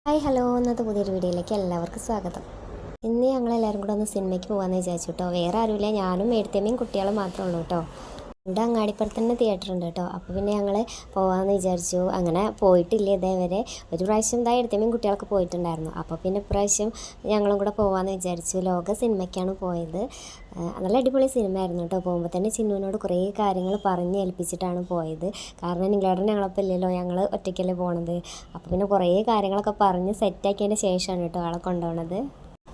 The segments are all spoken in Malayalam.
ഹായ് ഹലോ ഇന്നത്തെ പുതിയൊരു വീഡിയോയിലേക്ക് എല്ലാവർക്കും സ്വാഗതം. ഇന്ന് ഞങ്ങളെല്ലാവരും കൂടെ ഒന്ന് സിനിമയ്ക്ക് പോകാമെന്ന് വിചാരിച്ചു കേട്ടോ. വേറെ ആരുമില്ല, ഞാനും ഏട്ടത്തിയമ്മയും കുട്ടികളും മാത്രമേ ഉള്ളൂ കേട്ടോ. ഇവിടെ അങ്ങാടിപ്പുറത്ത് തന്നെ തിയേറ്റർ ഉണ്ട് കേട്ടോ. അപ്പോൾ പിന്നെ ഞങ്ങൾ പോകാമെന്ന് വിചാരിച്ചു. അങ്ങനെ പോയിട്ടില്ല ഇതേവരെ. ഒരു പ്രാവശ്യം ഏട്ടത്തിയമ്മയും കുട്ടികളൊക്കെ പോയിട്ടുണ്ടായിരുന്നു. അപ്പോൾ പിന്നെ ഇപ്രാവശ്യം ഞങ്ങളും കൂടെ പോകാമെന്ന് വിചാരിച്ചു. ലോക സിനിമയ്ക്കാണ് പോയത്. നല്ല അടിപൊളി സിനിമയായിരുന്നു കേട്ടോ. പോകുമ്പോൾ തന്നെ ചിന്നുവിനോട് കുറേ കാര്യങ്ങൾ പറഞ്ഞ് ഏൽപ്പിച്ചിട്ടാണ് പോയത്. കാരണം നിങ്ങളോട് ഞങ്ങളപ്പോൾ ഇല്ലല്ലോ, ഞങ്ങൾ ഒറ്റയ്ക്കല്ലേ പോണത്. അപ്പോൾ പിന്നെ കുറേ കാര്യങ്ങളൊക്കെ പറഞ്ഞ് സെറ്റാക്കിയതിന് ശേഷമാണ് കേട്ടോ ആളെ കൊണ്ടുപോകുന്നത്.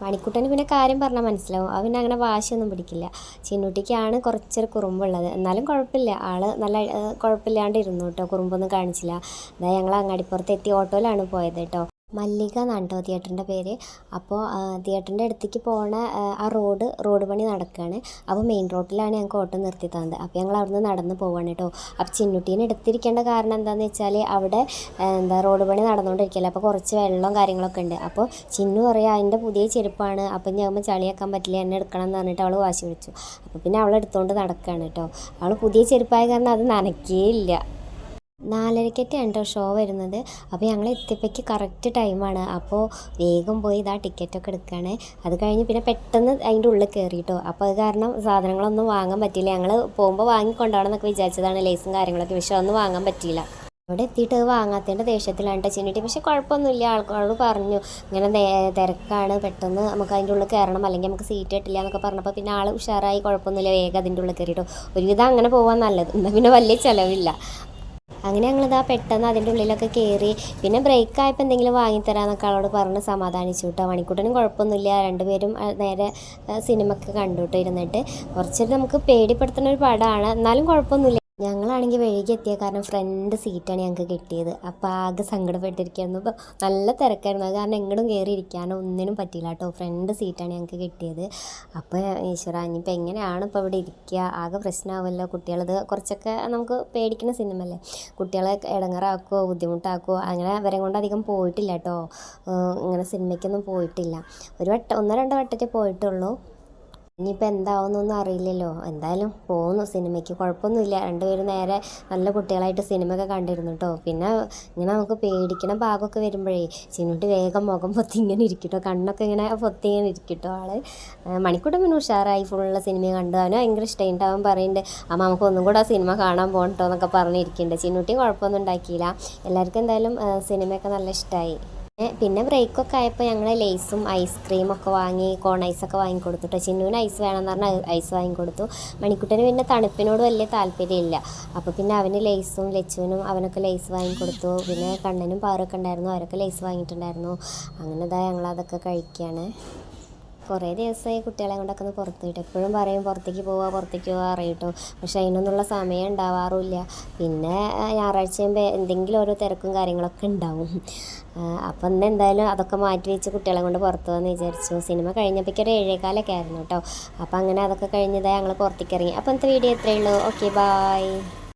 മണിക്കുട്ടന് പിന്നെ കാര്യം പറഞ്ഞാൽ മനസ്സിലാവും. അവൻ പിന്നെ അങ്ങനെ വാശിയൊന്നും പിടിക്കില്ല. ചിന്നൂട്ടിക്കാണ് കുറച്ചൊരു കുറുമ്പുള്ളത്. എന്നാലും കുഴപ്പമില്ല, ആൾ നല്ല കുഴപ്പമില്ലാണ്ട് ഇരുന്നു കേട്ടോ. കുറുമ്പൊന്നും കാണിച്ചില്ല. അതായത് ഞങ്ങൾ അങ്ങാടിപ്പുറത്ത് എത്തി ഓട്ടോയിലാണ് പോയത് കേട്ടോ. മല്ലിക എന്നാണ് കേട്ടോ തിയേറ്ററിൻ്റെ പേര്. അപ്പോൾ തിയേറ്ററിൻ്റെ അടുത്തേക്ക് പോണ ആ റോഡ് പണി നടക്കുകയാണ്. അപ്പോൾ മെയിൻ റോഡിലാണ് ഞങ്ങൾക്ക് ഓട്ടോ നിർത്തി തന്നത്. അപ്പോൾ ഞങ്ങൾ അവിടുന്ന് നടന്ന് പോവാണ് കേട്ടോ. അപ്പോൾ ചിന്നുട്ടീനെ എടുത്തിരിക്കേണ്ട കാരണം എന്താണെന്ന് വെച്ചാൽ അവിടെ റോഡ് പണി നടന്നുകൊണ്ടിരിക്കില്ല. അപ്പോൾ കുറച്ച് വെള്ളവും കാര്യങ്ങളൊക്കെ ഉണ്ട്. അപ്പോൾ ചിന്നു പറയാം അതിൻ്റെ പുതിയ ചെരുപ്പാണ്, അപ്പം ഞാൻ ചളിയാക്കാൻ പറ്റില്ല, എന്നെ എടുക്കണം എന്ന് പറഞ്ഞിട്ട് അവൾ വാശി പിടിച്ചു. അപ്പോൾ പിന്നെ അവൾ എടുത്തുകൊണ്ട് നടക്കുകയാണ് കേട്ടോ. അവൾ പുതിയ ചെരുപ്പായ കാരണം അത് നനയ്ക്കേയില്ല. 4:30ക്കാണ് ഷോ വരുന്നത്. അപ്പോൾ ഞങ്ങൾ എത്തിയപ്പോഴേക്ക് കറക്റ്റ് ടൈമാണ്. അപ്പോൾ വേഗം പോയി ഇതാ ടിക്കറ്റൊക്കെ എടുക്കുകയാണ്. അത് കഴിഞ്ഞ് പിന്നെ പെട്ടെന്ന് അതിൻ്റെ ഉള്ളിൽ കയറി കേട്ടോ. അപ്പോൾ അത് കാരണം സാധനങ്ങളൊന്നും വാങ്ങാൻ പറ്റിയില്ല. ഞങ്ങൾ പോകുമ്പോൾ വാങ്ങിക്കൊണ്ടാവണം എന്നൊക്കെ വിചാരിച്ചതാണ്, ലേസും കാര്യങ്ങളൊക്കെ. പക്ഷെ ഒന്നും വാങ്ങാൻ പറ്റിയില്ല. അവിടെ എത്തിയിട്ട് വാങ്ങാത്തതിൻ്റെ ദേഷ്യത്തിലാണ് ചിന്നിട്ട്. പക്ഷെ കുഴപ്പമൊന്നുമില്ല, ആൾക്കാരോട് പറഞ്ഞു ഇങ്ങനെ തിരക്കാണ്, പെട്ടെന്ന് നമുക്ക് അതിൻ്റെ ഉള്ളിൽ കയറണം, അല്ലെങ്കിൽ നമുക്ക് സീറ്റ് കിട്ടില്ല എന്നൊക്കെ പറഞ്ഞപ്പോൾ പിന്നെ ആൾ ഉഷാറായി, കുഴപ്പമൊന്നുമില്ല, വേഗം അതിൻ്റെ ഉള്ളിൽ കയറിയിട്ടോ. ഒരുവിധം അങ്ങനെ പോകാൻ നല്ലത്, എന്നാൽ പിന്നെ വലിയ ചിലവില്ല. അങ്ങനെ ഞങ്ങളിതാ പെട്ടെന്ന് അതിൻ്റെ ഉള്ളിലൊക്കെ കയറി. പിന്നെ ബ്രേക്ക് ആയപ്പോൾ എന്തെങ്കിലും വാങ്ങിത്തരാമെന്നൊക്കെ ആളോട് പറഞ്ഞ് സമാധാനിച്ചു കേട്ടോ. മണിക്കൂട്ടനും കുഴപ്പമൊന്നുമില്ല, രണ്ടുപേരും നേരെ സിനിമയൊക്കെ കണ്ടു കേട്ടോ ഇരുന്നിട്ട്. കുറച്ചൊരു നമുക്ക് പേടിപ്പെടുത്തുന്ന ഒരു പടമാണ്, എന്നാലും കുഴപ്പമൊന്നുമില്ല. ഞങ്ങളാണെങ്കിൽ വൈകി എത്തിയ കാരണം ഫ്രണ്ട് സീറ്റാണ് ഞങ്ങൾക്ക് കിട്ടിയത്. അപ്പോൾ ആകെ സങ്കടപ്പെട്ടിരിക്കുകയായിരുന്നു. ഇപ്പോൾ നല്ല തിരക്കായിരുന്നു, അത് കാരണം എങ്ങോട്ടും കയറി ഇരിക്കാനോ ഒന്നിനും പറ്റിയില്ല കേട്ടോ. ഫ്രണ്ട് സീറ്റാണ് ഞങ്ങൾക്ക് കിട്ടിയത്. അപ്പോൾ ഈശ്വര, ഇനിയിപ്പോൾ എങ്ങനെയാണ് ഇപ്പോൾ ഇവിടെ ഇരിക്കുക, ആകെ പ്രശ്നമാവുമല്ലോ. കുട്ടികളത് കുറച്ചൊക്കെ നമുക്ക് പേടിക്കുന്ന സിനിമ അല്ലേ, കുട്ടികളെ ഇടങ്ങാറാക്കുമോ ബുദ്ധിമുട്ടാക്കുമോ, അങ്ങനെ അവരെ കൊണ്ട് അധികം പോയിട്ടില്ല കേട്ടോ. ഇങ്ങനെ സിനിമയ്ക്കൊന്നും പോയിട്ടില്ല. ഒന്നോ രണ്ടോ വട്ടത്തെ പോയിട്ടുള്ളൂ. ഇനിയിപ്പോൾ എന്താവുന്നൊന്നും അറിയില്ലല്ലോ. എന്തായാലും പോകുന്നു സിനിമയ്ക്ക്, കുഴപ്പമൊന്നുമില്ല. രണ്ടുപേരും നേരെ നല്ല കുട്ടികളായിട്ട് സിനിമയൊക്കെ കണ്ടിരുന്നു കേട്ടോ. പിന്നെ ഇങ്ങനെ നമുക്ക് പേടിക്കണ ഭാഗമൊക്കെ വരുമ്പോഴേ ചിന്നിട്ട് വേഗം മുഖം പൊത്തി ഇങ്ങനെ ഇരിക്കട്ടോ, കണ്ണൊക്കെ ഇങ്ങനെ പൊത്തി ഇങ്ങനെ ഇരിക്കട്ടോ ആള്. മണിക്കൂട്ടം പിന്നെ ഉഷാറായി, ഫുള്ള് സിനിമ കണ്ടു. അവന് ഭയങ്കര ഇഷ്ടമായിട്ട് അവൻ പറയുന്നുണ്ട്, അമ്മ നമുക്ക് ഒന്നും കൂടെ ആ സിനിമ കാണാൻ പോകട്ടോ എന്നൊക്കെ പറഞ്ഞിരിക്കുന്നുണ്ട്. ചിന്നുട്ടിയും കുഴപ്പമൊന്നും ഉണ്ടാക്കിയില്ല. എല്ലാവർക്കും എന്തായാലും സിനിമയൊക്കെ നല്ല ഇഷ്ടമായി. പിന്നെ ബ്രേക്കൊക്കെ ആയപ്പോൾ ഞങ്ങൾ ലേസും ഐസ്ക്രീമൊക്കെ വാങ്ങി, കോൺ ഐസൊക്കെ വാങ്ങിക്കൊടുത്തു കേട്ടോ. ചിന്നുവിന് ഐസ് വേണമെന്ന് പറഞ്ഞാൽ ഐസ് വാങ്ങിക്കൊടുത്തു. മണിക്കുട്ടന് പിന്നെ തണുപ്പിനോട് വലിയ താല്പര്യമില്ല. അപ്പോൾ പിന്നെ അവന് ലേസും, ലച്ചുവിനും അവനൊക്കെ ലേസ് വാങ്ങിക്കൊടുത്തു. പിന്നെ കണ്ണനും പാറൊക്കെ ഉണ്ടായിരുന്നു, അവരൊക്കെ ലേസ് വാങ്ങിയിട്ടുണ്ടായിരുന്നു. അങ്ങനെ ഇതാ ഞങ്ങളതൊക്കെ കഴിക്കുകയാണ്. കുറേ ദിവസമായി കുട്ടികളെ കൊണ്ടൊക്കെ ഒന്ന് പുറത്ത് പോയിട്ട്. എപ്പോഴും പറയും പുറത്തേക്ക് പോവുക അറിയട്ടോ, പക്ഷെ അതിനൊന്നുള്ള സമയം ഉണ്ടാവാറുമില്ല. പിന്നെ ഞായറാഴ്ച എന്തെങ്കിലും ഓരോ തിരക്കും കാര്യങ്ങളൊക്കെ ഉണ്ടാവും. അപ്പം ഇന്ന് എന്തായാലും അതൊക്കെ മാറ്റി വെച്ച് കുട്ടികളെ കൊണ്ട് പുറത്ത് പോകാമെന്ന് വിചാരിച്ചു. സിനിമ കഴിഞ്ഞപ്പോഴേക്കും ഒരു 7:15 ആയിരുന്നു കേട്ടോ. അപ്പം അങ്ങനെ അതൊക്കെ കഴിഞ്ഞതായി ഞങ്ങൾ പുറത്തേക്ക് ഇറങ്ങി. അപ്പോൾ ഇന്നത്തെ വീഡിയോ ഇത്രയേ ഉള്ളൂ. Okay, bye.